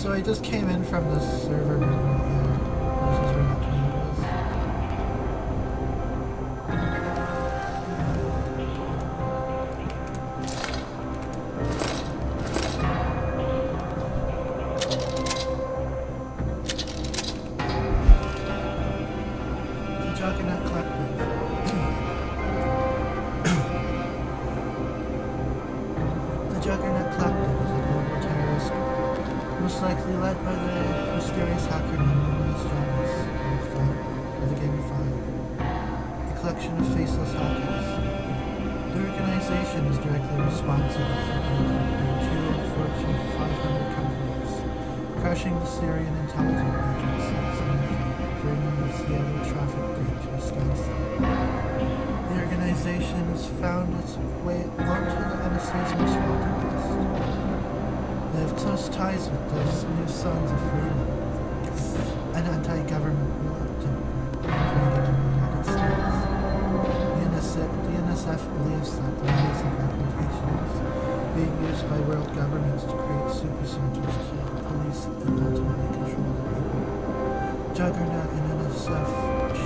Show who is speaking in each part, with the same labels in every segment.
Speaker 1: So I just came in from the server room right here. This is where the toilet was. The Juggernaut Collective. The Juggernaut Collective is a global terrorist group, most likely led by the mysterious hacker known as Jonas, or the Game of Five, a collection of faceless hackers. The organization is directly responsible for bankrupting two Fortune 500 companies, crushing the Syrian intelligence agencies, and bringing the Seattle traffic grid to a standstill. The organization has found its way onto the NSA's most wanted list. They have close ties with the new Sons of Freedom, an anti-government militant operating in the United States. The NSF believes that the rise of applications being used by world governments to create super soldiers to police and ultimately control the people. Juggernaut and NSF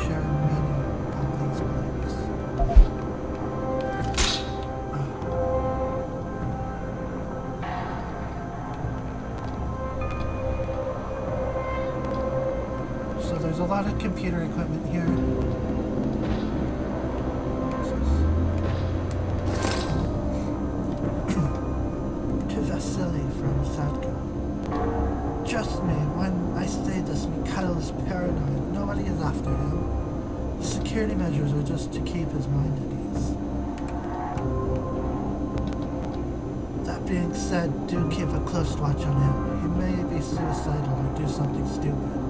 Speaker 1: share many of these beliefs. So there's a lot of computer equipment here. To Vasily from Sadko. Trust me, when I say this, Mikhail is paranoid. Nobody is after him. The security measures are just to keep his mind at ease. That being said, do keep a close watch on him. He may be suicidal or do something stupid.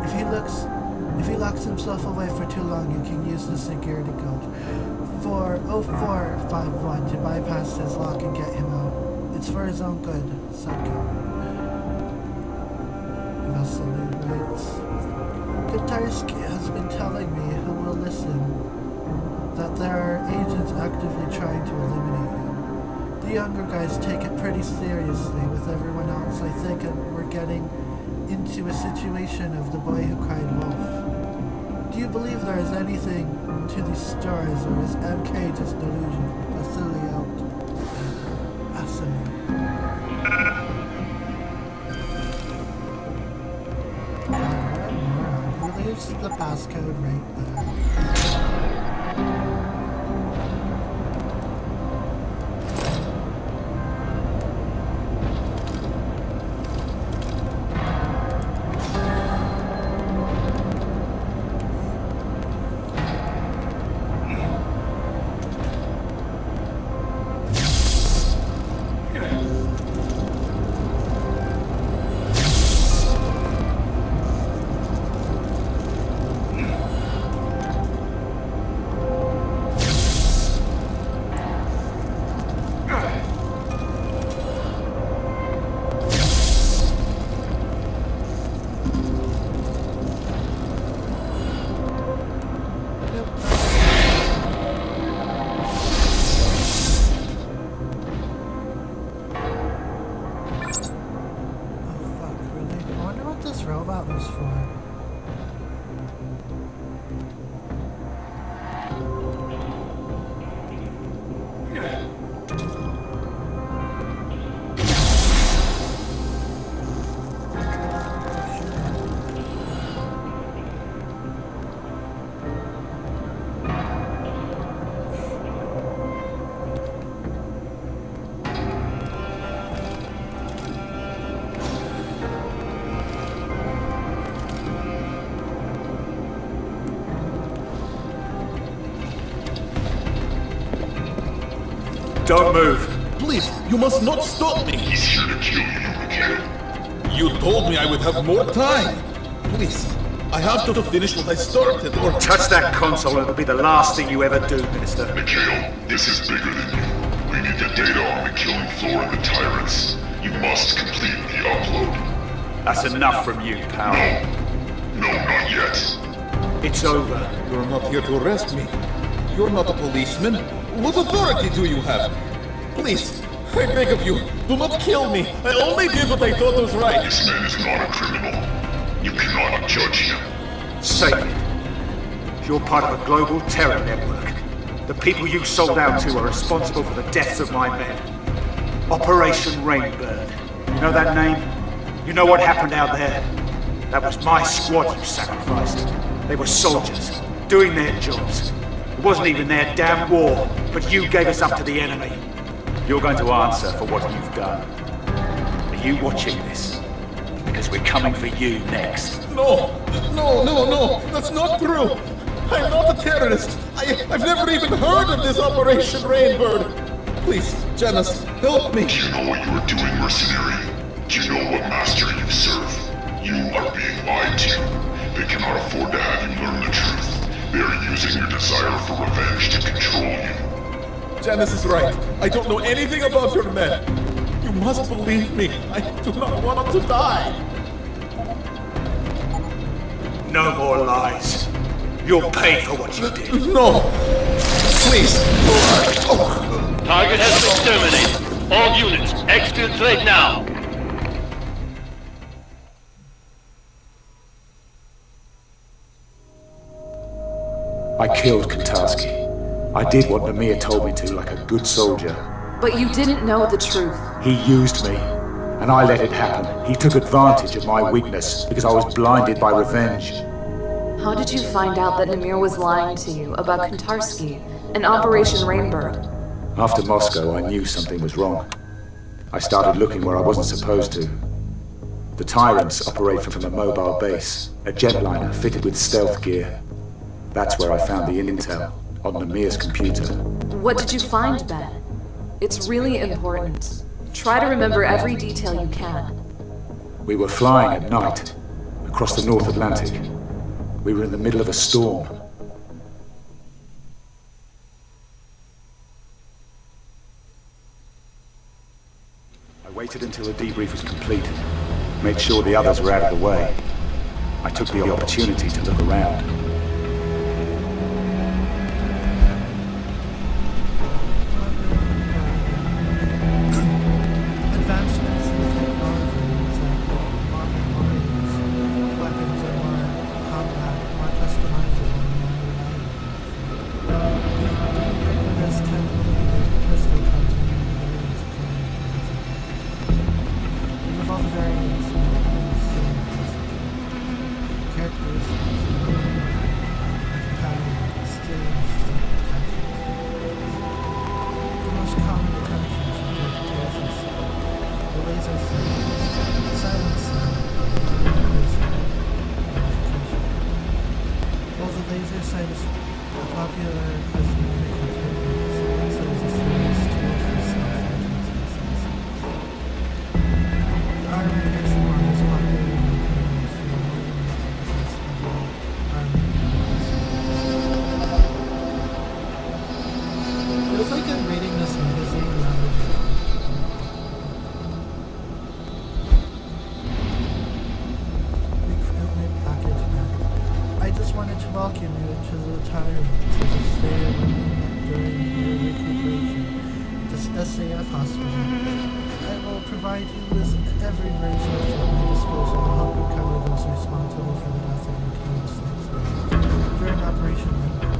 Speaker 1: If he locks himself away for too long, you can use the security code 40451 to bypass his lock and get him out. It's for his own good, Sadko. Vasily writes, Katarsky has been telling me, who will listen, that there are agents actively trying to eliminate him. The younger guys take it pretty seriously. With everyone else, I think we're getting into a situation of the boy who cried wolf. Do you believe there is anything to these stories, or is MK just delusional? Vasily out. Assassinate. God, what a moron. Who leaves the passcode right there? Robot was for.
Speaker 2: Don't move.
Speaker 3: Please, you must not stop me.
Speaker 4: He's here to kill you, Mikhail.
Speaker 3: You told me I would have more time. Please, I have to finish what I started, or...
Speaker 2: Touch that console and it'll be the last thing you ever do, Minister.
Speaker 4: Mikhail, this is bigger than you. We need the data on the killing floor and the tyrants. You must complete the upload.
Speaker 2: That's enough from you, pal.
Speaker 4: No, not yet.
Speaker 2: It's over.
Speaker 3: You're not here to arrest me. You're not a policeman. What authority do you have? Please, I beg of you, do not kill me. I only did what I thought was right.
Speaker 4: This man is not a criminal. You cannot judge him.
Speaker 2: Save it. You're part of a global terror network. The people you sold out to are responsible for the deaths of my men. Operation Rainbird. You know that name? You know what happened out there? That was my squad you sacrificed. They were soldiers, doing their jobs. It wasn't even their damn war, but you gave us up to the enemy. You're going to answer for what you've done. Are you watching this? Because we're coming for you next.
Speaker 3: No, that's not true. I'm not a terrorist. I've never even heard of this Operation Rainbird. Please, Janice, help me.
Speaker 4: Do you know what you are doing, mercenary? Do you know what master you serve? You are being lied to. They cannot afford to have you learn the truth. They are using your desire for revenge to control you.
Speaker 3: Janice is right. I don't know anything about your men. You must believe me. I do not want them to die.
Speaker 2: No more lies. You'll pay for what you did.
Speaker 3: No! Please!
Speaker 5: Target has been terminated. All units, exfiltrate now.
Speaker 2: I killed Kantarski. I did what Namir told me to, like a good soldier.
Speaker 6: But you didn't know the truth.
Speaker 2: He used me, and I let it happen. He took advantage of my weakness because I was blinded by revenge.
Speaker 6: How did you find out that Namir was lying to you about Kantarski and Operation Rainbird?
Speaker 2: After Moscow, I knew something was wrong. I started looking where I wasn't supposed to. The Tyrants operate from a mobile base, a jetliner fitted with stealth gear. That's where I found the intel, on Namir's computer.
Speaker 6: What did you find, Ben? It's really important. Try to remember every detail you can.
Speaker 2: We were flying at night, across the North Atlantic. We were in the middle of a storm. I waited until the debrief was complete, made sure the others were out of the way. I took the opportunity to look around.
Speaker 1: Advancements in technologies and modern warriors, weapons are more compact, more customizable, and more reliable. Ubiquitous 10mm pistol comes in many variants of all the variants and characteristics and compatible skills the most common attentions and interpretations. The laser sight, silencer, notification. While the laser sight is a popular cosmetic improvement, silencer is a serious tool for self-defense and assassins. The armor piercing one is popular in criminals who are motivated defense of all armor weapons. Feels like I'm reading this magazine rather than recruitment package man. I just wanted to welcome you to the Tyrants as a stay during your recuperation at this SAF hospital. I will provide you with every resource at my disposal to help recover those responsible for the death of your team's during Operation Rainbow.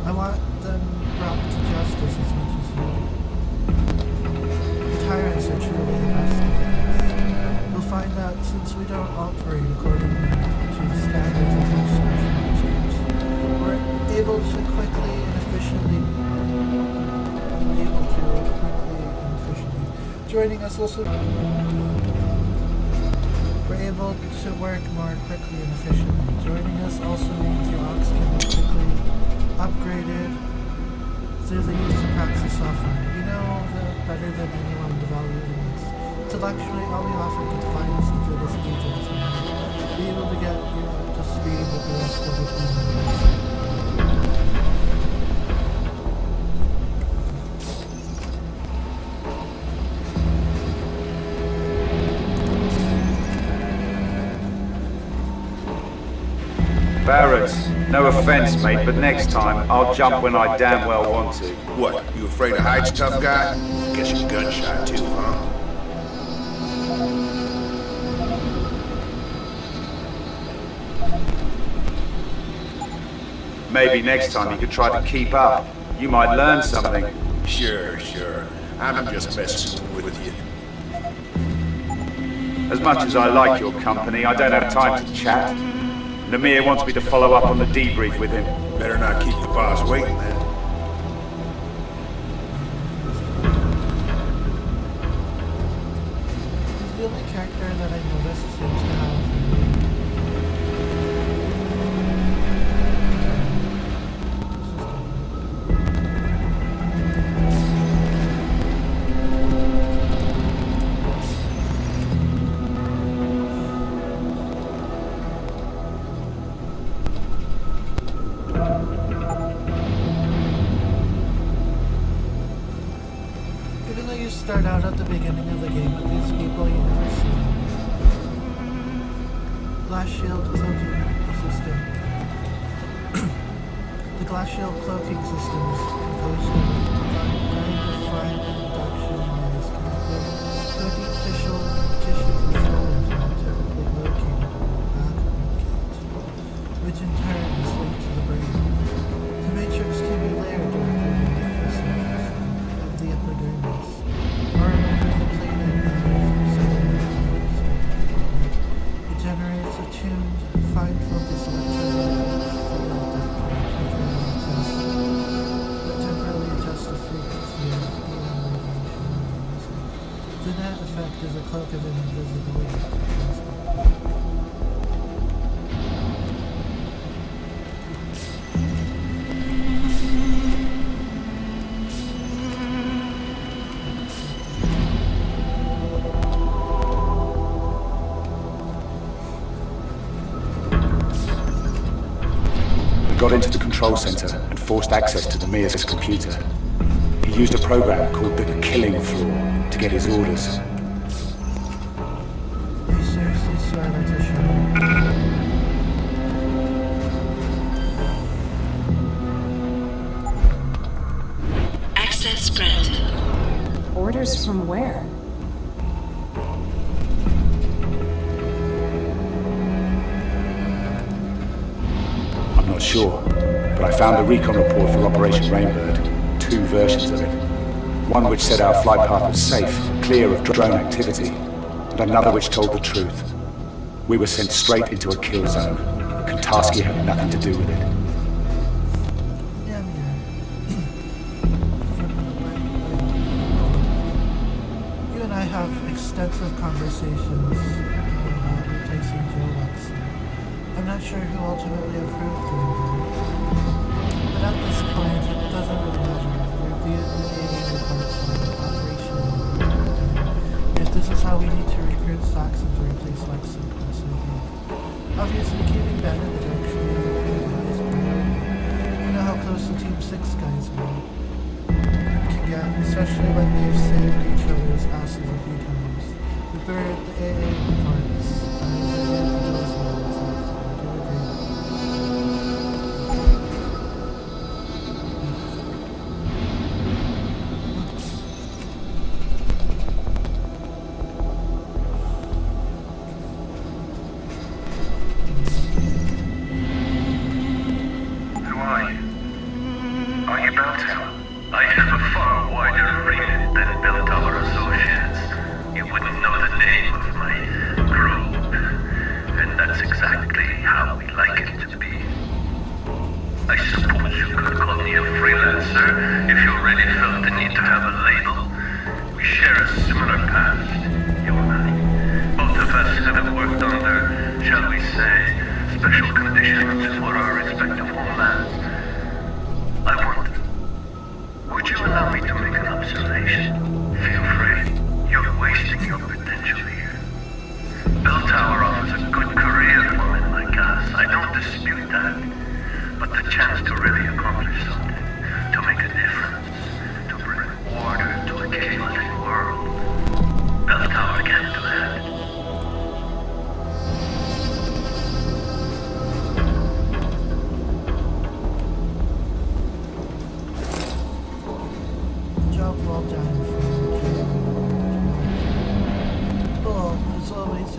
Speaker 1: I want them brought to justice as much as you do. The Tyrants are truly the best of the best. You'll find that since we don't operate accordingly to the standards of most special ops groups, we're able to quickly and efficiently joining us also we're able to work more quickly and efficiently. Joining us also means your ops can be quickly upgraded through the use of praxis software. You know that better than anyone the value in this. Intellectually, all we offer can define us into this details and be able to get you up to speed with the rest of the team.
Speaker 2: Barrett, no offense, mate, but next time I'll jump when I damn well want to.
Speaker 7: What, you afraid of heights, tough guy? Guess you're gun-shy too, huh?
Speaker 2: Maybe next time you could try to keep up. You might learn something.
Speaker 7: Sure. I'm just messing with you.
Speaker 2: As much as I like your company, I don't have time to chat. Namir wants me to follow up on the debrief with him.
Speaker 7: Better not keep the boss waiting, then.
Speaker 1: He's the only character that I noticed seems to have start out at the beginning of the game with these people you never see. Glass shield cloaking system. The glass shield cloaking system is composed of very defined induction wires connected to a deep tissue control implant typically located in the back of the ribcage, which in turn is linked to the brain. The matrix can be layered directly beneath the surface of the epidermis. It generates a tuned, fine-focused electromagnetic field that temporarily adjusts the frequency of EM radiation. The net effect is a cloak of invisibility.
Speaker 2: Got into the control center and forced access to Namir's computer. He used a program called the Killing Floor to get his orders.
Speaker 1: I seriously swear that's a show.
Speaker 8: Access granted.
Speaker 6: Orders from where?
Speaker 2: Not sure, but I found the recon report for Operation Rainbird. 2 versions of it. One which said our flight path was safe, clear of drone activity, and another which told the truth. We were sent straight into a kill zone. Kantarski had nothing to do with it.
Speaker 1: You and I have extensive conversations about replacing Joe Lux. I'm not sure who ultimately approved the review, but at this point it doesn't really matter. We reviewed the AA reports for the operation. If this is how we need to recruit Saxon to replace Lexi, so be it. Obviously keeping Ben in the direction we are is priority. You know how close the Team 6 guys can get, especially when they've saved each other's asses a few times. We buried the AA reports, and we reviewed those ones.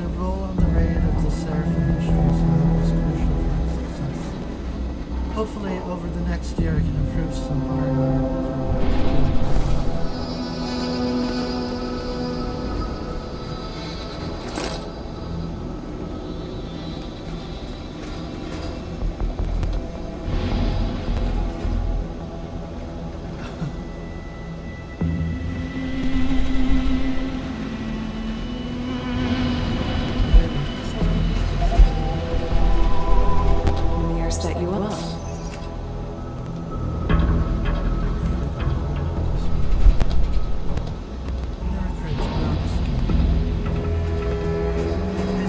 Speaker 1: Your role on the raid of the Seraphim Destroyers was crucial for its success. Hopefully, over the next year, I can improve some R&R.
Speaker 6: Set you up.
Speaker 1: As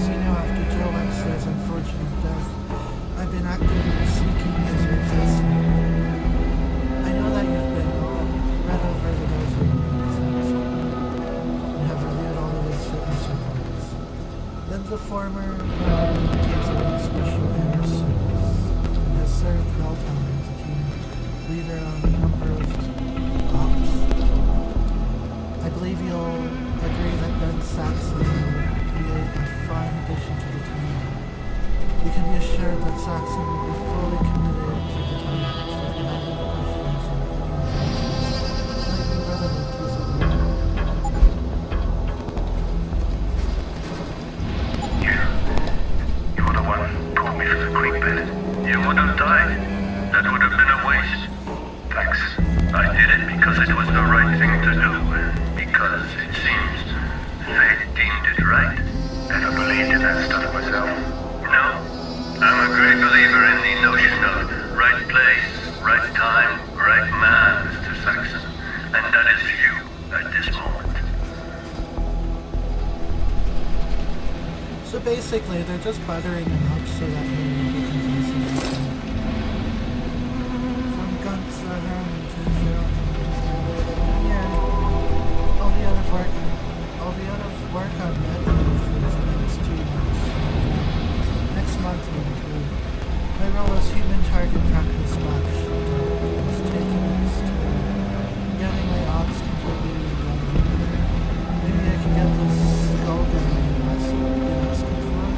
Speaker 1: you know, after Joe Webster's unfortunate death, I've been actively seeking his replacement. I know that you've been read over the dossier and have reviewed all of his fitness reports. Then the former Special Air Service has served Meltown as a team leader on a number of ops. I believe you'll agree that Ben Saxon will be a fine addition to the team. You can be assured that Saxon will be fully committed to the team, so if you have any questions or any information might be relevant, please let me know.
Speaker 9: You were the one who pulled me from the creek bed. You would have died. That would have been a waste. Thanks. I did it because it was the right thing to do, and because it seems fate deemed it right. Never believed in that stuff myself. No. I'm a great believer in the notion of right place, right time, right man, Mr. Saxon. And that is you at this moment.
Speaker 1: So basically, they're just buttering him up so that he will be convincing. From Gunt to Herman to Zero. Yeah, all the other work on Network for the next 2 months. Next month will include my role as human target practice match is taking its turn. I'm getting my odds completely running. Maybe I can get this skull down and asking for it.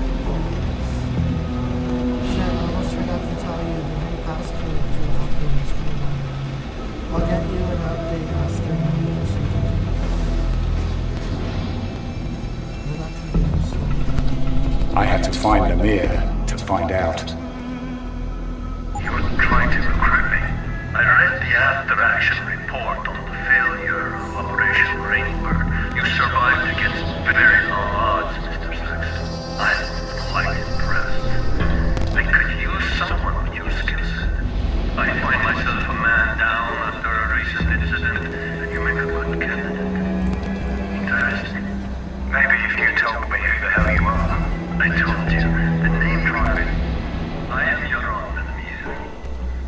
Speaker 1: Shit, I almost forgot to tell you the new passcode for the upgrade is going on. I'll get you an update after my procedure. Will that be useful?
Speaker 2: I had to find Amir to find out.
Speaker 9: You were trying to recruit me. I read the after-action report on the failure of Operation Rainbird. You survived against very long odds, Mr. Saxon. I'm quite impressed. I could use someone with your skill set. I find myself a man down after a recent incident, and you make a good candidate. Interesting. Maybe if you told me who the hell you are. I told you, the name dropping. I am your own Amir,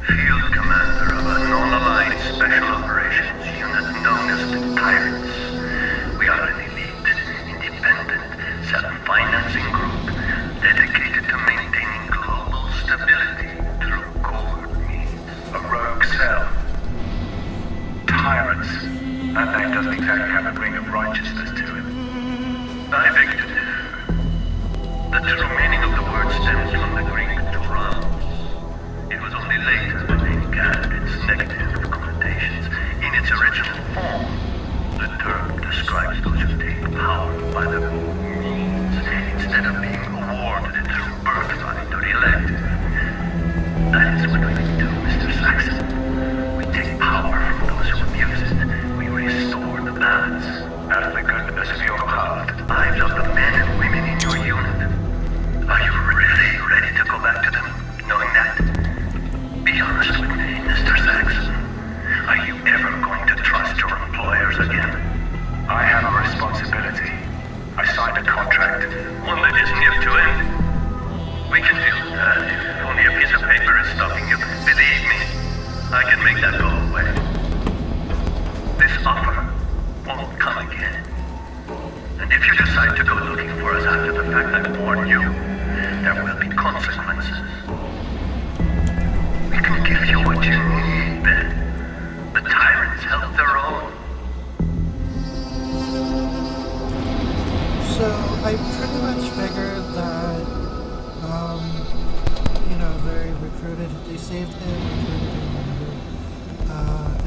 Speaker 9: field commander of a non-aligned special operations unit known as the Tyrants. We are an elite, independent, self-financing group dedicated to maintaining global stability through covert means. A rogue cell. Tyrants. That name doesn't exactly have a ring of righteousness to it. I beg to differ. The true meaning of the word stems from the Greek drums. It was only later that they gathered its negative connotations. In its original form, the term describes those who take power by their own means, instead of being awarded it through birthright or elected. That is what we do, Mr. Saxon. We take power from those who abuse it. We restore the balance. Out of the goodness of your heart, I love the men and women in your unit. Are you really ready to go back to them, knowing that? Be honest with me, Mr. Saxon. Are you ever going to trust your employers again? I have a responsibility. I signed a contract. One that is near to end. We can deal with that if only a piece of paper is stopping you. Believe me, I can make that go away. This offer won't come again. And if you decide to go looking for us after the fact, I warn you, there will be consequences. We can give you what you need, Ben. The Tyrants held their own.
Speaker 1: So I pretty much figured that, they saved him, recruited him, whatever.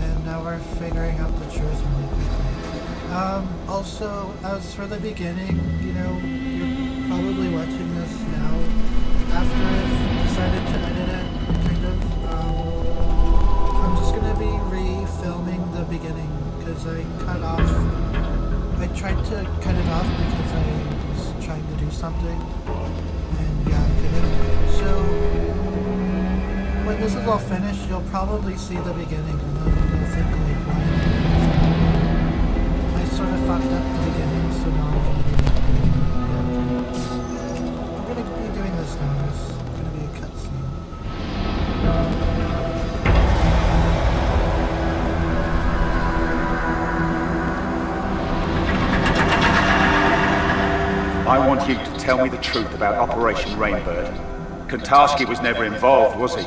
Speaker 1: And now we're figuring out the truth really quickly. Also, as for the beginning, you're probably watching this now after I've decided to edit it, kind of. I'm just gonna be re-filming the beginning, because I tried to cut it off because I was trying to do something, and yeah, I couldn't. So, when this is all finished, you'll probably see the beginning, and then you'll think, like, why I sort of fucked up the beginning, so now I'm gonna do that. I'm gonna be doing this now. It's gonna be a cutscene.
Speaker 2: I want you to tell me the truth about Operation Rainbird. Kontarski was never involved, was he?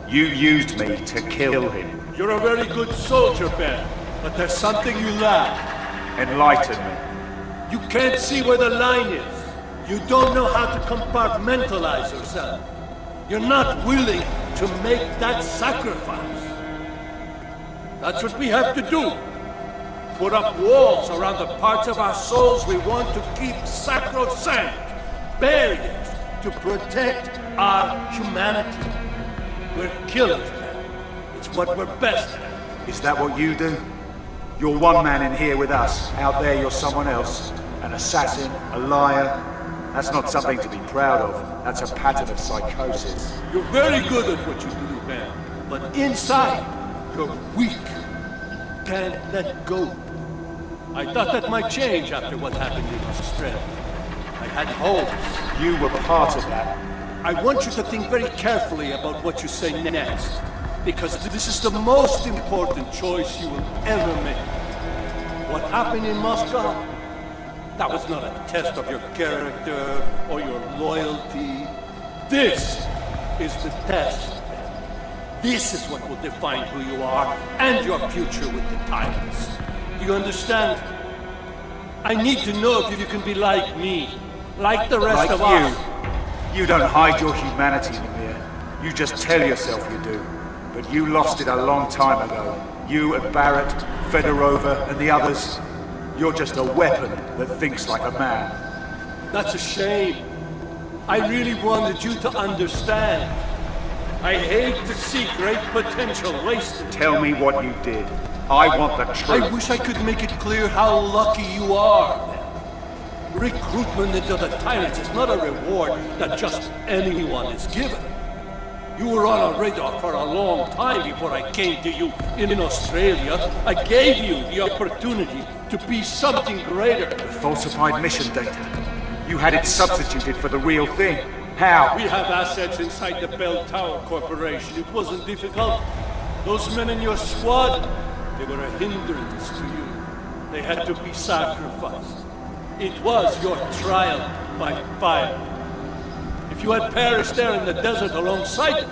Speaker 2: You used me to kill him.
Speaker 5: You're a very good soldier, Ben, but there's something you lack.
Speaker 2: Enlighten me.
Speaker 5: You can't see where the line is. You don't know how to compartmentalize yourself. You're not willing to make that sacrifice. That's what we have to do. Put up walls around the parts of our souls we want to keep sacrosanct. Barriers to protect our humanity. We're killers, man. It's what we're best at.
Speaker 2: Is that what you do? You're one man in here with us. Out there you're someone else. An assassin, a liar. That's not something to be proud of. That's a pattern of psychosis.
Speaker 5: You're very good at what you do, man. But inside, you're weak. You can't let go. I thought that might change after what happened in Australia. I had hopes.
Speaker 2: You were part of that.
Speaker 5: I want you to think very carefully about what you say next, because this is the most important choice you will ever make. What happened in Moscow? That was not a test of your character or your loyalty. This is the test. This is what will define who you are and your future with the Tyrants. Do you understand? I need to know if you can be like me, like the rest of us.
Speaker 2: You don't hide your humanity, Namir. You just tell yourself you do. But you lost it a long time ago. You and Barrett, Fedorova, and the others. You're just a weapon that thinks like a man.
Speaker 5: That's a shame. I really wanted you to understand. I hate to see great potential wasted.
Speaker 2: Tell me what you did. I want the truth.
Speaker 5: I wish I could make it clear how lucky you are. Recruitment into the Tyrants is not a reward that just anyone is given. You were on a radar for a long time before I came to you in Australia. I gave you the opportunity to be something greater.
Speaker 2: The falsified mission data. You had it substituted for the real thing. How?
Speaker 5: We have assets inside the Bell Tower Corporation. It wasn't difficult. Those men in your squad, they were a hindrance to you. They had to be sacrificed. It was your trial by fire. If you had perished there in the desert alongside them,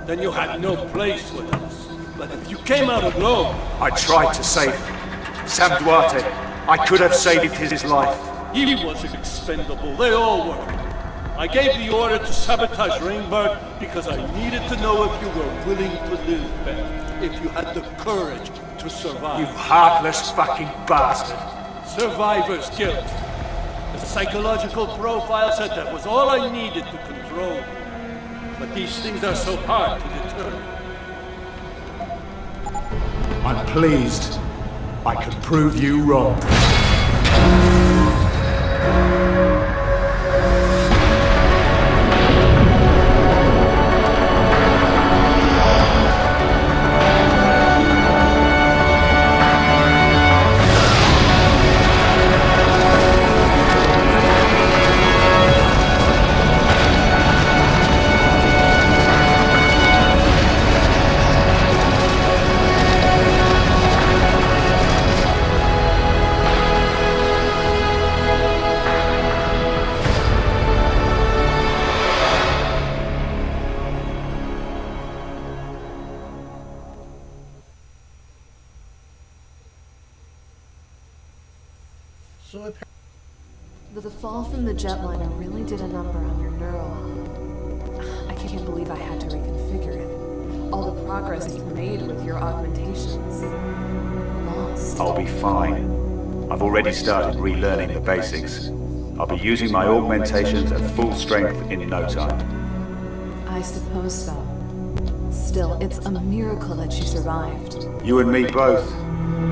Speaker 5: then you had no place with us. But if you came out alone...
Speaker 2: I tried to save him. Sam Duarte. I could have saved his life.
Speaker 5: He was expendable. They all were. I gave the order to sabotage Rainbird because I needed to know if you were willing to live, Ben. If you had the courage to survive.
Speaker 2: You heartless fucking bastard.
Speaker 5: Survivor's guilt. The psychological profile said that was all I needed to control. But these things are so hard to determine.
Speaker 2: I'm pleased. I can prove you wrong.
Speaker 6: The fall from the jetliner really did a number on your neural. I can't believe I had to reconfigure it. All the progress you've made with your augmentations. Lost.
Speaker 2: I'll be fine. I've already started relearning the basics. I'll be using my augmentations at full strength in no time.
Speaker 6: I suppose so. Still, it's a miracle that you survived.
Speaker 2: You and me both.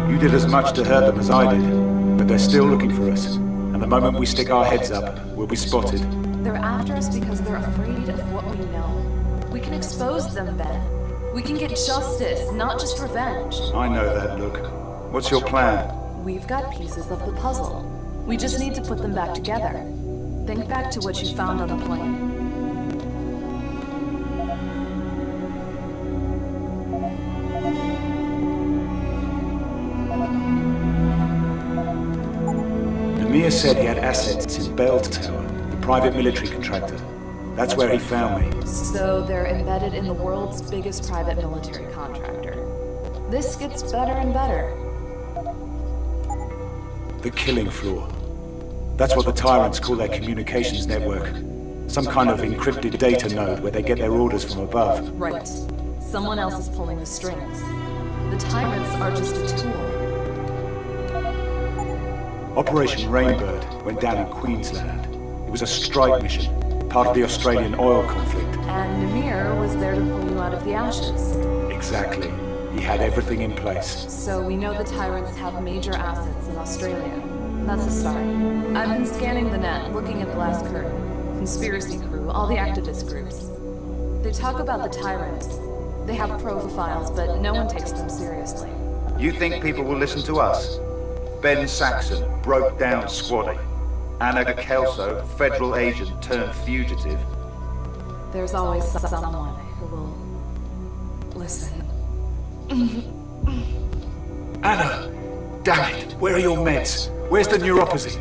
Speaker 2: You did as much to hurt them as I did, but they're still looking for us. And the moment we stick our heads up, we'll be spotted.
Speaker 6: They're after us because they're afraid of what we know. We can expose them, Ben. We can get justice, not just revenge.
Speaker 2: I know that, look. What's your plan?
Speaker 6: We've got pieces of the puzzle. We just need to put them back together. Think back to what you found on the plane.
Speaker 2: Namir said he had assets in Bell Tower, the private military contractor. That's where he found me.
Speaker 6: So they're embedded in the world's biggest private military contractor. This gets better and better.
Speaker 2: The killing floor. That's what the tyrants call their communications network. Some kind of encrypted data node where they get their orders from above.
Speaker 6: Right. Someone else is pulling the strings. The tyrants are just a tool.
Speaker 2: Operation Rainbird went down in Queensland. It was a strike mission, part of the Australian oil conflict.
Speaker 6: And Namir was there to pull you out of the ashes.
Speaker 2: Exactly. He had everything in place.
Speaker 6: So we know the tyrants have major assets in Australia. That's a start. I've been scanning the net, looking at the last curtain. Conspiracy crew, all the activist groups. They talk about the tyrants. They have profiles, but no one takes them seriously.
Speaker 2: You think people will listen to us? Ben Saxon, broke down squatty. Anna Kelso, federal agent turned fugitive.
Speaker 6: There's always someone who will listen.
Speaker 2: Anna! Damn it! Where are your meds? Where's the neuropathy?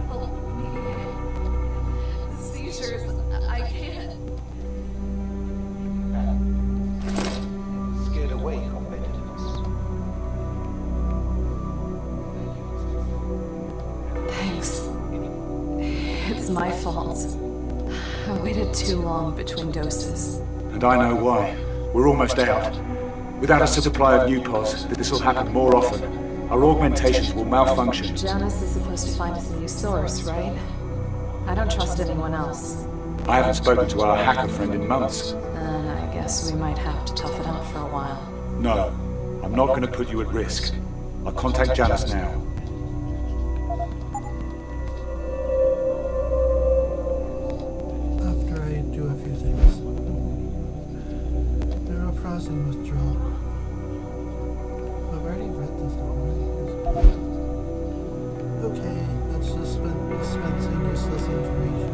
Speaker 6: Help me. Seizures, I can't.
Speaker 7: Scared away competitiveness.
Speaker 6: Thanks. It's my fault. I waited too long between doses.
Speaker 2: And I know why. We're almost out. Without a supply of new pods, this will happen more often. Our augmentations will malfunction.
Speaker 6: Janice is supposed to find us a new source, right? I don't trust anyone else.
Speaker 2: I haven't spoken to our hacker friend in months.
Speaker 6: I guess we might have to tough it out for a while.
Speaker 2: No, I'm not going to put you at risk. I'll contact Janice now.
Speaker 1: After I do a few things. Neuroprocessing withdrawal. I've already read this already. Okay, that's dispensing useless information.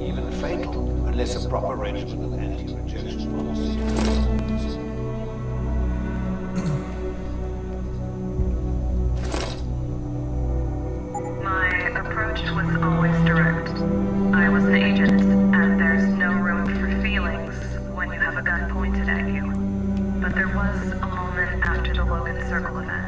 Speaker 7: Even fatal, unless a proper regimen of anti-rejection policy.
Speaker 9: My approach was always direct. I was an agent, and there's no room for feelings when you have a gun pointed at you. But there was a moment after the Logan Circle event